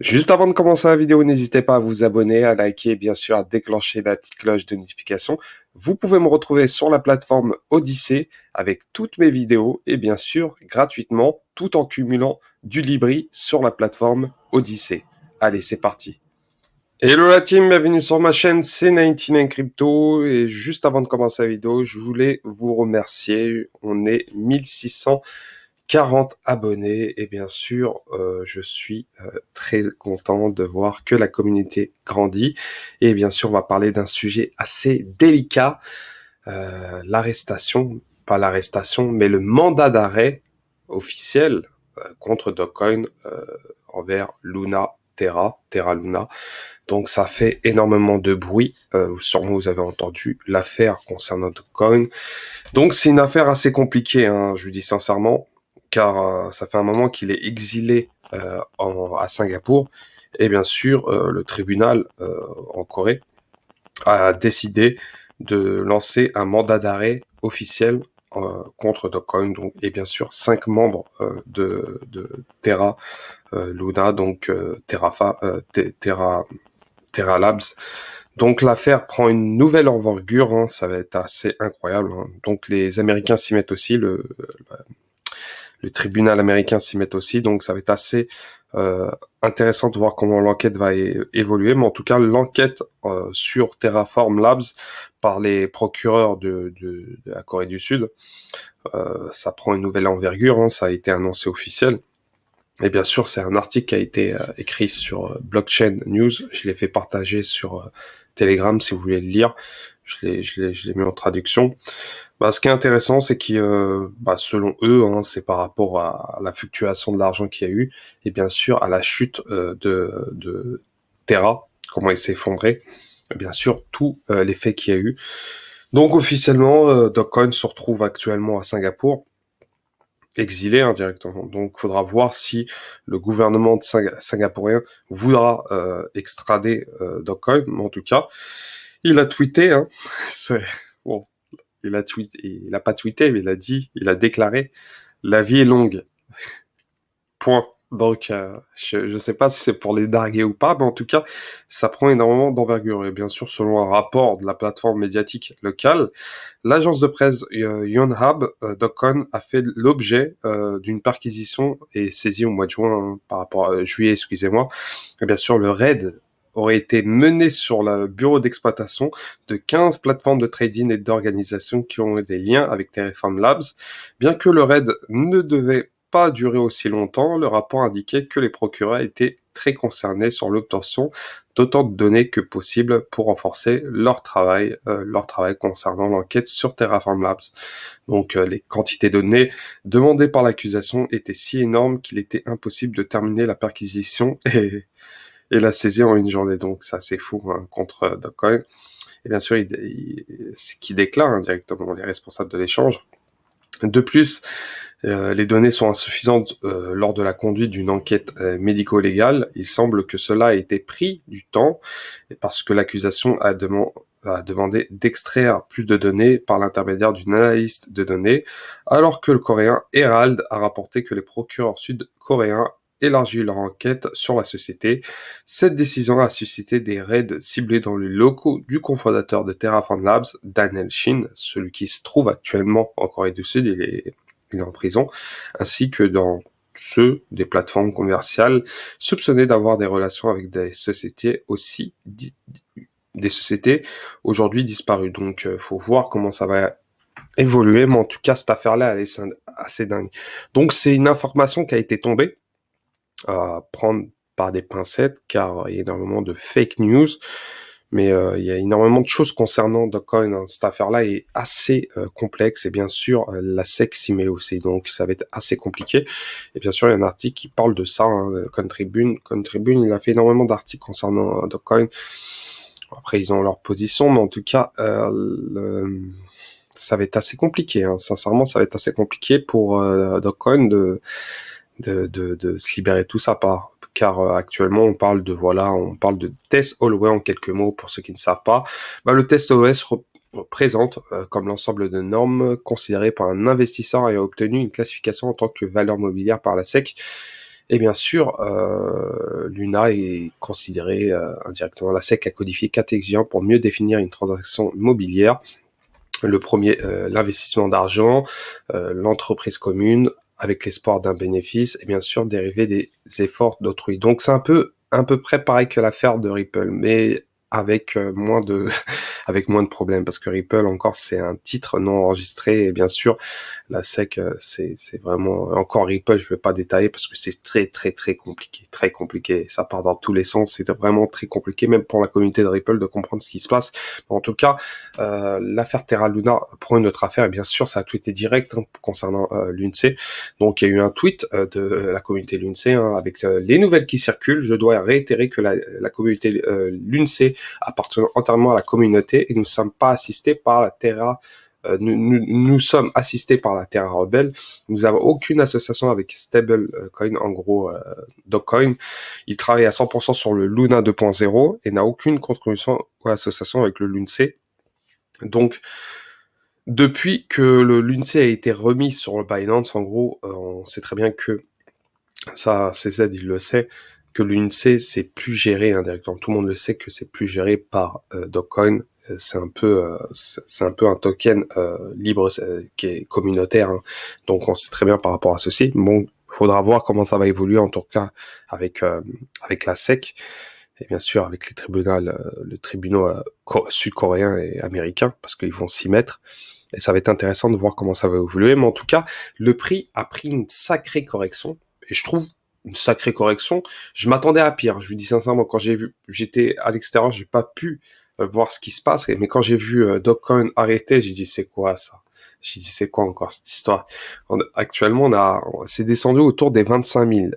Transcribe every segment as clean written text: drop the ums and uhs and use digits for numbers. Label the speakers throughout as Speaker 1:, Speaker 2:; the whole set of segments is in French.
Speaker 1: Juste avant de commencer la vidéo, n'hésitez pas à vous abonner, à liker et bien sûr à déclencher la petite cloche de notification. Vous pouvez me retrouver sur la plateforme Odyssée avec toutes mes vidéos et bien sûr gratuitement tout en cumulant du Libri sur la plateforme Odyssée. Allez, c'est parti. Hello la team, bienvenue sur ma chaîne C99 Crypto et juste avant de commencer la vidéo, je voulais vous remercier. On est 1640 abonnés et bien sûr, je suis très content de voir que la communauté grandit et bien sûr, on va parler d'un sujet assez délicat, l'arrestation, pas l'arrestation, mais le mandat d'arrêt officiel contre Dogecoin envers Luna Terra Luna. Donc ça fait énormément de bruit. Sûrement vous avez entendu l'affaire concernant Dogecoin. Donc c'est une affaire assez compliquée, hein, je vous dis sincèrement, car ça fait un moment qu'il est exilé à Singapour. Et bien sûr, le tribunal en Corée a décidé de lancer un mandat d'arrêt officiel contre Dogecoin. Donc, et bien sûr, 5 membres de Terra Luna, donc Terra Labs. Donc l'affaire prend une nouvelle envergure, hein, ça va être assez incroyable. Hein. Donc les Américains s'y mettent aussi, le tribunal américain s'y met aussi, donc ça va être assez intéressant de voir comment l'enquête va évoluer. Mais en tout cas, l'enquête sur Terraform Labs par les procureurs de la Corée du Sud, ça prend une nouvelle envergure, hein, ça a été annoncé officiel. Et bien sûr, c'est un article qui a été écrit sur Blockchain News. Je l'ai fait partager sur Telegram si vous voulez le lire. Je l'ai mis en traduction. Ce qui est intéressant, c'est que, selon eux, hein, c'est par rapport à la fluctuation de l'argent qu'il y a eu, et bien sûr à la chute de Terra, comment il s'est effondré, et bien sûr tout l'effet qu'il y a eu. Donc officiellement, Dogecoin se retrouve actuellement à Singapour, exilé indirectement. Donc, il faudra voir si le gouvernement de singapourien voudra extrader Dogecoin. Mais en tout cas, il a tweeté. Hein, bon, il a tweeté. Il a pas tweeté, mais il a déclaré la vie est longue. Point. Donc, je sais pas si c'est pour les darguer ou pas, mais en tout cas, ça prend énormément d'envergure. Et bien sûr, selon un rapport de la plateforme médiatique locale, l'agence de presse Yonhap, Dogecoin a fait l'objet d'une perquisition et saisie au mois de juin, hein, par rapport à juillet, excusez-moi. Et bien sûr, le raid aurait été mené sur le bureau d'exploitation de 15 plateformes de trading et d'organisations qui ont des liens avec Terraform Labs. Bien que le raid ne devait pas durer aussi longtemps, le rapport indiquait que les procureurs étaient très concernés sur l'obtention d'autant de données que possible pour renforcer leur travail concernant l'enquête sur Terraform Labs. Donc les quantités de données demandées par l'accusation étaient si énormes qu'il était impossible de terminer la perquisition et la saisie en une journée. Donc c'est assez fou, hein, contre Dogecoin. Et bien sûr, ce qui déclare indirectement les responsables de l'échange. De plus, les données sont insuffisantes lors de la conduite d'une enquête médico-légale. Il semble que cela a été pris du temps parce que l'accusation a demandé d'extraire plus de données par l'intermédiaire d'une analyste de données, alors que le coréen Herald a rapporté que les procureurs sud-coréens élargi leur enquête sur la société. Cette décision a suscité des raids ciblés dans les locaux du cofondateur de Terraform Labs, Daniel Shin, celui qui se trouve actuellement en Corée du Sud, il est en prison, ainsi que dans ceux des plateformes commerciales soupçonnées d'avoir des relations avec des sociétés des sociétés aujourd'hui disparues. Donc, faut voir comment ça va évoluer, mais en tout cas, cette affaire-là, elle est assez dingue. Donc, c'est une information qui a été tombée à prendre par des pincettes, car il y a énormément de fake news, mais il y a énormément de choses concernant Dogecoin. Hein. Cette affaire-là est assez complexe, et bien sûr, la SEC s'y met aussi, donc ça va être assez compliqué. Et bien sûr, il y a un article qui parle de ça, hein, Contribune, il a fait énormément d'articles concernant Dogecoin. Après, ils ont leur position, mais en tout cas, ça va être assez compliqué. Hein. Sincèrement, ça va être assez compliqué pour Dogecoin de se libérer tout ça car actuellement on parle de test Holloway en quelques mots pour ceux qui ne savent pas. Le test Holloway représente comme l'ensemble de normes considérées par un investisseur ayant obtenu une classification en tant que valeur mobilière par la SEC. Et bien sûr, Luna est considéré indirectement. La SEC a codifié 4 exigences pour mieux définir une transaction immobilière. Le premier, l'investissement d'argent, l'entreprise commune, avec l'espoir d'un bénéfice, et bien sûr dérivé des efforts d'autrui. Donc c'est un peu à peu près pareil que l'affaire de Ripple, mais avec moins de avec moins de problèmes, parce que Ripple encore c'est un titre non enregistré, et bien sûr la SEC c'est vraiment encore Ripple, je vais pas détailler parce que c'est très compliqué, ça part dans tous les sens, c'est vraiment très compliqué même pour la communauté de Ripple de comprendre ce qui se passe. En tout cas, l'affaire Terra Luna prend une autre affaire, et bien sûr ça a tweeté direct concernant l'UNC. Donc il y a eu un tweet de la communauté l'UNC avec les nouvelles qui circulent. Je dois réitérer que la communauté l'UNC appartient entièrement à la communauté et nous ne sommes pas assistés par la Terra. Nous sommes assistés par la Terra Rebelle. Nous n'avons aucune association avec Stablecoin, en gros Dogecoin. Il travaille à 100% sur le Luna 2.0 et n'a aucune contribution ou association avec le LUNC. Donc, depuis que le LUNC a été remis sur le Binance, en gros, on sait très bien que ça, CZ, il le sait, que l'UNC, c'est plus géré indirectement. Tout le monde le sait que c'est plus géré par Dogecoin. C'est un peu un token libre qui est communautaire. Hein. Donc, on sait très bien par rapport à ceci. Bon, faudra voir comment ça va évoluer, en tout cas, avec la SEC. Et bien sûr, avec les tribunaux sud-coréens et américains, parce qu'ils vont s'y mettre. Et ça va être intéressant de voir comment ça va évoluer. Mais en tout cas, le prix a pris une sacrée correction. Et je trouve une sacrée correction. Je m'attendais à pire. Je vous dis sincèrement, quand j'étais à l'extérieur, j'ai pas pu voir ce qui se passe. Mais quand j'ai vu Dogecoin arrêter, j'ai dit, c'est quoi ça? J'ai dit, c'est quoi encore cette histoire? Actuellement, c'est descendu autour des 25 000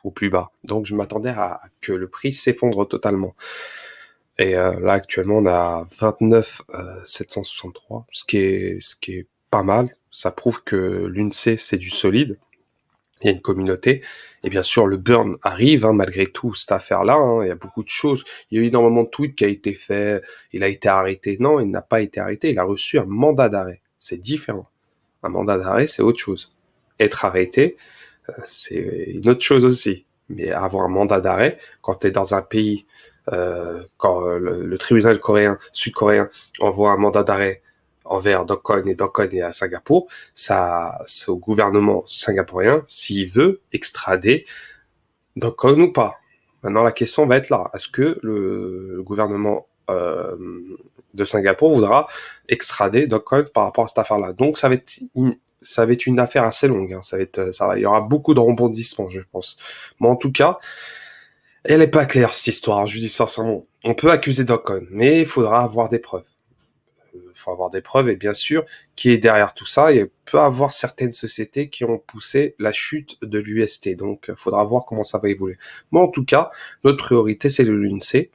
Speaker 1: au plus bas. Donc, je m'attendais à que le prix s'effondre totalement. Et là, actuellement, on a 29 763, ce qui est pas mal. Ça prouve que l'UNC, c'est du solide. Il y a une communauté. Et bien sûr, le burn arrive, malgré tout, cette affaire-là. Il y a beaucoup de choses. Il y a eu énormément de tweets qui a été fait. Il a été arrêté. Non, il n'a pas été arrêté. Il a reçu un mandat d'arrêt. C'est différent. Un mandat d'arrêt, c'est autre chose. Être arrêté, c'est une autre chose aussi. Mais avoir un mandat d'arrêt, quand tu es dans un pays, quand le tribunal sud-coréen envoie un mandat d'arrêt envers Dogecoin est à Singapour, ça, c'est au gouvernement singapourien s'il veut extrader Dogecoin ou pas. Maintenant, la question va être là. Est-ce que le gouvernement de Singapour voudra extrader Dogecoin par rapport à cette affaire-là? Donc, ça va être une affaire assez longue. Il y aura beaucoup de rebondissements, je pense. Mais en tout cas, elle est pas claire, cette histoire. Je vous dis sincèrement. On peut accuser Dogecoin, mais il faudra avoir des preuves. Il faut avoir des preuves, et bien sûr, qui est derrière tout ça. Il peut y avoir certaines sociétés qui ont poussé la chute de l'UST. Donc, il faudra voir comment ça va évoluer. Moi, en tout cas, notre priorité, c'est le l'UNC,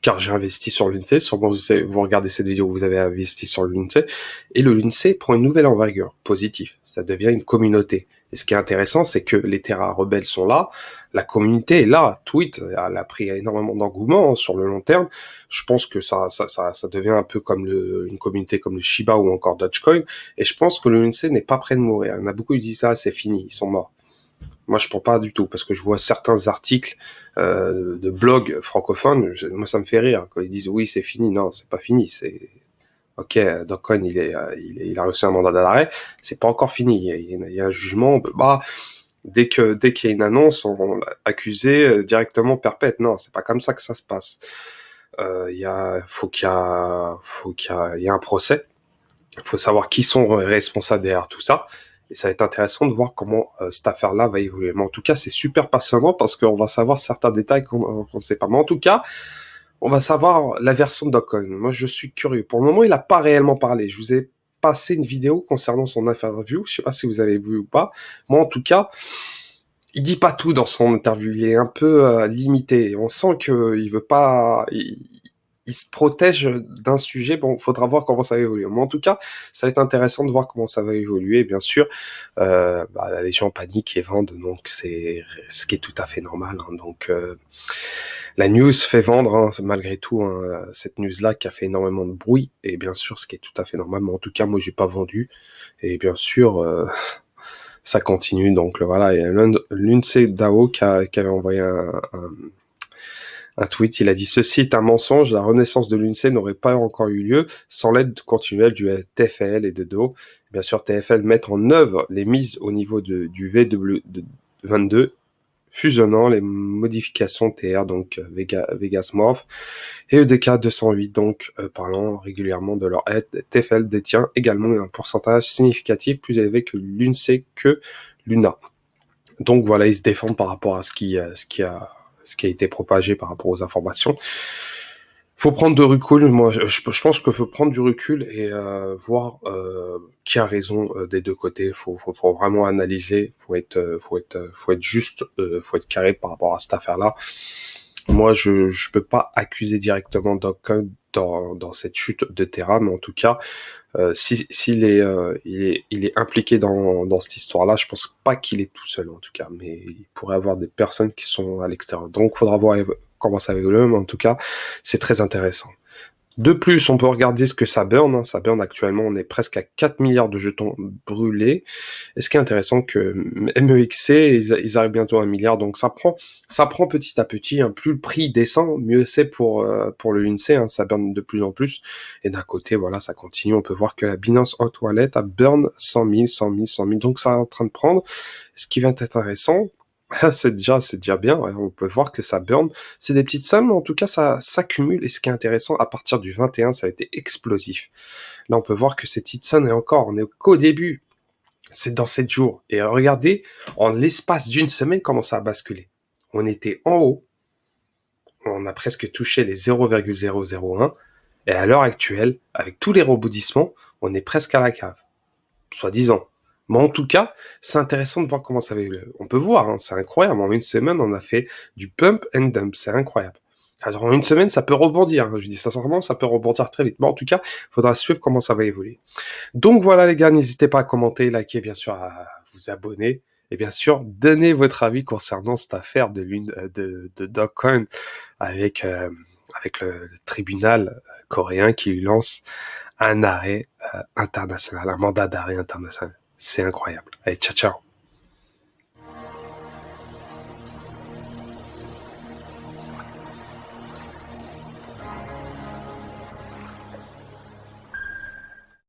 Speaker 1: car j'ai investi sur l'UNC. Sûrement, vous regardez cette vidéo, vous avez investi sur l'UNC. Et le l'UNC prend une nouvelle envergure positive. Ça devient une communauté. Et ce qui est intéressant, c'est que les Terra rebelles sont là, la communauté est là, Tweet, elle a pris énormément d'engouement sur le long terme. Je pense que ça devient un peu comme une communauté comme le Shiba ou encore Dogecoin. Et je pense que le l'UNC n'est pas prêt de mourir. Il y en a beaucoup qui disent ça, c'est fini, ils sont morts. Moi, je pense pas du tout, parce que je vois certains articles de blogs francophones, moi ça me fait rire quand ils disent oui c'est fini. Non, c'est pas fini. C'est ok, Dogecoin il a reçu un mandat d'arrêt, c'est pas encore fini. Il y a un jugement. Bah dès qu'il y a une annonce, on l'accusé directement perpète. Non, c'est pas comme ça que ça se passe. Faut qu'il y ait un procès. Il faut savoir qui sont responsables derrière tout ça. Et ça va être intéressant de voir comment cette affaire-là va évoluer. Mais en tout cas, c'est super passionnant parce qu'on va savoir certains détails qu'on ne sait pas. Mais en tout cas, on va savoir la version de Dogecoin. Moi, je suis curieux. Pour le moment, il n'a pas réellement parlé. Je vous ai passé une vidéo concernant son interview. Je sais pas si vous avez vu ou pas. Moi, en tout cas, il dit pas tout dans son interview. Il est un peu limité. On sent qu'il veut pas. Il se protège d'un sujet. Bon, faudra voir comment ça va évoluer. Mais en tout cas, ça va être intéressant de voir comment ça va évoluer. Bien sûr, les gens paniquent et vendent, donc c'est ce qui est tout à fait normal. Donc, la news fait vendre, malgré tout, cette news-là qui a fait énormément de bruit. Et bien sûr, ce qui est tout à fait normal. Mais en tout cas, moi, j'ai pas vendu. Et bien sûr, ça continue. Donc voilà, il y a Lindsay Dao qui avait envoyé un tweet. Il a dit: ceci est un mensonge, la renaissance de l'UNC n'aurait pas encore eu lieu sans l'aide continuelle du TFL et de Do. Bien sûr, TFL met en œuvre les mises au niveau du VW22, fusionnant les modifications TR, donc Vegas Morph, et EDK 208, donc parlant régulièrement de leur aide. TFL détient également un pourcentage significatif plus élevé que l'UNC que Luna. Donc voilà, ils se défendent par rapport à ce qui a été propagé par rapport aux informations. Faut prendre de recul. Moi, je pense qu'il faut prendre du recul et voir qui a raison des deux côtés. Faut vraiment analyser. Faut être juste. Faut être carré par rapport à cette affaire-là. Moi, je peux pas accuser directement d'aucun dans cette chute de Terra, mais en tout cas, s'il est, il est impliqué dans cette histoire-là, je pense pas qu'il est tout seul en tout cas, mais il pourrait avoir des personnes qui sont à l'extérieur. Donc, faudra voir comment ça évolue, mais en tout cas, c'est très intéressant. De plus, on peut regarder ce que ça burn. Ça burn actuellement, on est presque à 4 milliards de jetons brûlés. Et ce qui est intéressant, que MEXC, ils arrivent bientôt à 1 milliard, donc ça prend petit à petit. Plus le prix descend, mieux c'est pour le INSEE. Ça burn de plus en plus. Et d'un côté, voilà, ça continue. On peut voir que la Binance Hot Wallet a burn 100 000, 100 000, 100 000. Donc ça est en train de prendre. Ce qui va être intéressant, c'est déjà bien. Ouais. On peut voir que ça burn. C'est des petites sommes, mais en tout cas, ça s'accumule. Et ce qui est intéressant, à partir du 21, ça a été explosif. Là, on peut voir que ces petites sommes, et encore, on est qu'au début. C'est dans 7 jours. Et regardez, en l'espace d'une semaine, comment ça a basculé. On était en haut. On a presque touché les 0,001. Et à l'heure actuelle, avec tous les rebondissements, on est presque à la cave. Soi-disant. Mais en tout cas, c'est intéressant de voir comment ça va. On peut voir, c'est incroyable. En une semaine, on a fait du pump and dump. C'est incroyable. Alors, en une semaine, ça peut rebondir. Je dis sincèrement, ça peut rebondir très vite. Mais en tout cas, il faudra suivre comment ça va évoluer. Donc voilà, les gars, n'hésitez pas à commenter, liker, bien sûr, à vous abonner. Et bien sûr, donnez votre avis concernant cette affaire de Dogecoin avec le tribunal coréen qui lui lance un arrêt international, un mandat d'arrêt international. C'est incroyable. Allez, ciao, ciao.